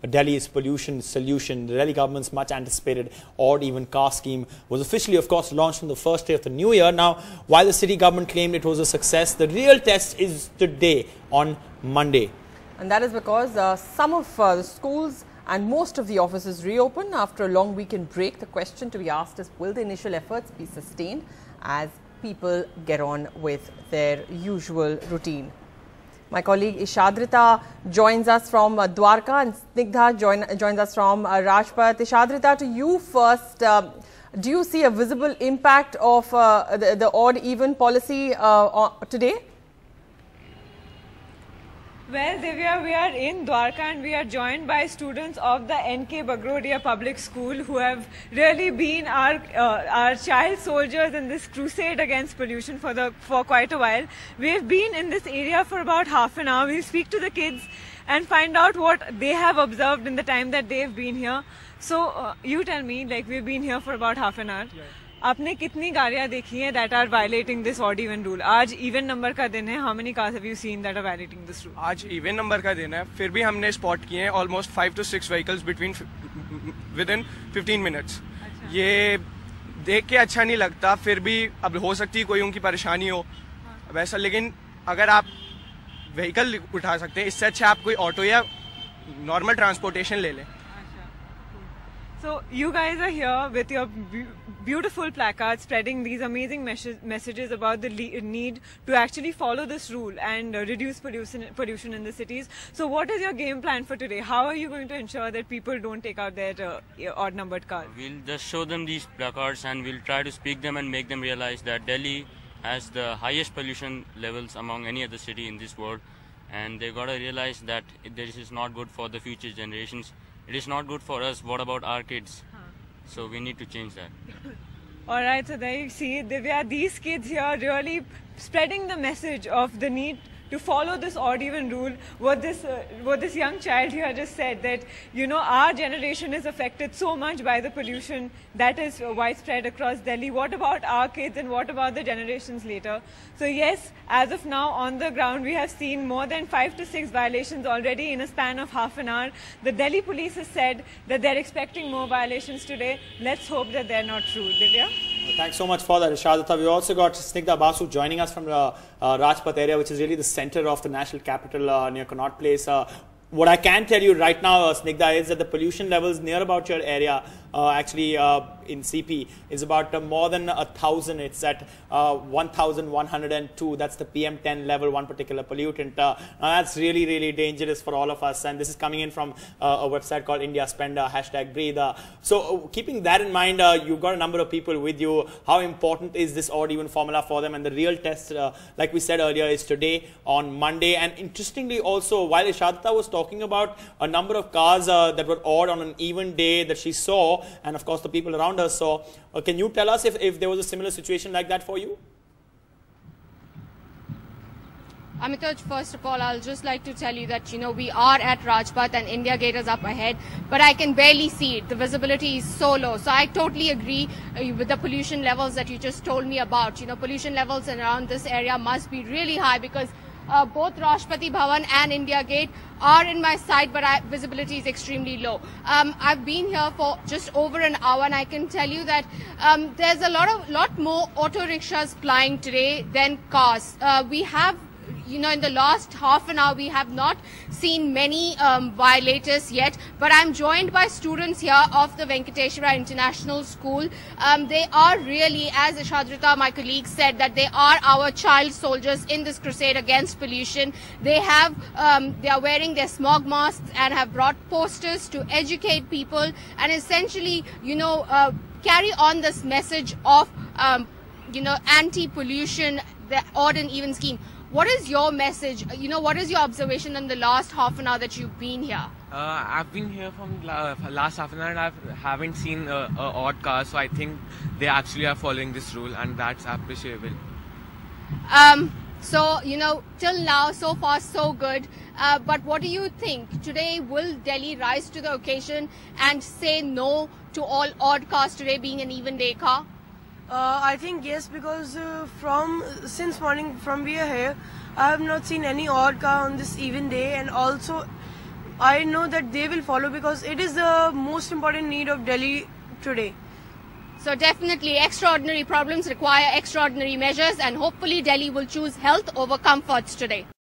Delhi's pollution solution. The Delhi government's much anticipated odd-even car scheme was officially, of course, launched on the first day of the new year. Now, while the city government claimed it was a success, the real test is today on Monday. And that is because some of the schools and most of the offices reopen after a long weekend break. The question to be asked is, will the initial efforts be sustained as people get on with their usual routine? My colleague Ishadrita joins us from Dwarka and Snigdha joins us from Rajpath. Ishadrita, to you first, do you see a visible impact of the odd-even policy today? Well, Divya, we are in Dwarka and we are joined by students of the N.K. Bagrodia Public School who have really been our child soldiers in this crusade against pollution for quite a while. We've been in this area for about half an hour. We'll speak to the kids and find out what they have observed in the time that they've been here. So, you tell me, like, we've been here for about half an hour. Yeah. आपने कितनी गाड़ियाँ देखी हैं that are violating this odd even rule? आज even number का दिन है. How many cars have you seen that are violating this rule? आज even number का दिन है. फिर भी हमने spot किए हैं almost 5 to 6 vehicles within 15 minutes. ये देख के अच्छा नहीं लगता. फिर भी अब हो सकती है कोई उनकी परेशानी हो वैसा, लेकिन अगर आप vehicle उठा सकते हैं, इससे अच्छा आप कोई ऑटो या normal transportation ले लें. So you guys are here with your beautiful placards spreading these amazing messages about the need to actually follow this rule and reduce pollution in the cities. So what is your game plan for today? How are you going to ensure that people don't take out their odd numbered cars? We'll just show them these placards and we'll try to speak them and make them realize that Delhi has the highest pollution levels among any other city in this world, and they've got to realize that this is not good for the future generations. It is not good for us. What about our kids? So we need to change that. All right, so there you see, Divya, these kids here really spreading the message of the need to follow this odd even rule. What this young child here just said, that, you know, our generation is affected so much by the pollution that is widespread across Delhi. What about our kids and what about the generations later? So yes, as of now on the ground we have seen more than 5 to 6 violations already in a span of half an hour. The Delhi police has said that they're expecting more violations today. Let's hope that they're not true. Divya? Thanks so much for that, Ishadrita. We also got Snigdha Basu joining us from the Rajpath area, which is really the center of the national capital near Connaught Place. What I can tell you right now, Snigdha, is that the pollution levels near about your area, actually in CP, is about more than 1,000. It's at 1,102. That's the PM10 level, one particular pollutant. Now that's really, really dangerous for all of us. And this is coming in from a website called India Spender, #Breathe. So keeping that in mind, you've got a number of people with you. How important is this odd even formula for them? And the real test, like we said earlier, is today on Monday. And interestingly also, while Ishadrita was talking about a number of cars that were odd on an even day that she saw, and of course the people around her saw, can you tell us if there was a similar situation like that for you? Amitoj, first of all, I'll just like to tell you that, you know, we are at Rajpath and India Gate is up ahead, but I can barely see it. The visibility is so low. So I totally agree with the pollution levels that you just told me about. You know, pollution levels around this area must be really high because both Rashtrapati Bhavan and India Gate are in my sight, but visibility is extremely low. I've been here for just over an hour, and I can tell you that there's a lot more auto rickshaws plying today than cars. We have, you know, in the last half an hour, we have not seen many violators yet, but I'm joined by students here of the Venkateshwara International School. They are really, as Ishadrita, my colleague, said, that they are our child soldiers in this crusade against pollution. They are wearing their smog masks and have brought posters to educate people and essentially, you know, carry on this message of, you know, anti-pollution, the odd and even scheme. What is your message? You know, what is your observation in the last half an hour that you've been here? I've been here from last half an hour and I haven't seen a odd car, so I think they actually are following this rule and that's appreciable. So, you know, till now, so far, so good. But what do you think? Today, will Delhi rise to the occasion and say no to all odd cars today being an even day car? I think yes, because since morning from we are here, I have not seen any odd car on this even day, and also I know that they will follow because it is the most important need of Delhi today. So definitely extraordinary problems require extraordinary measures, and hopefully Delhi will choose health over comforts today.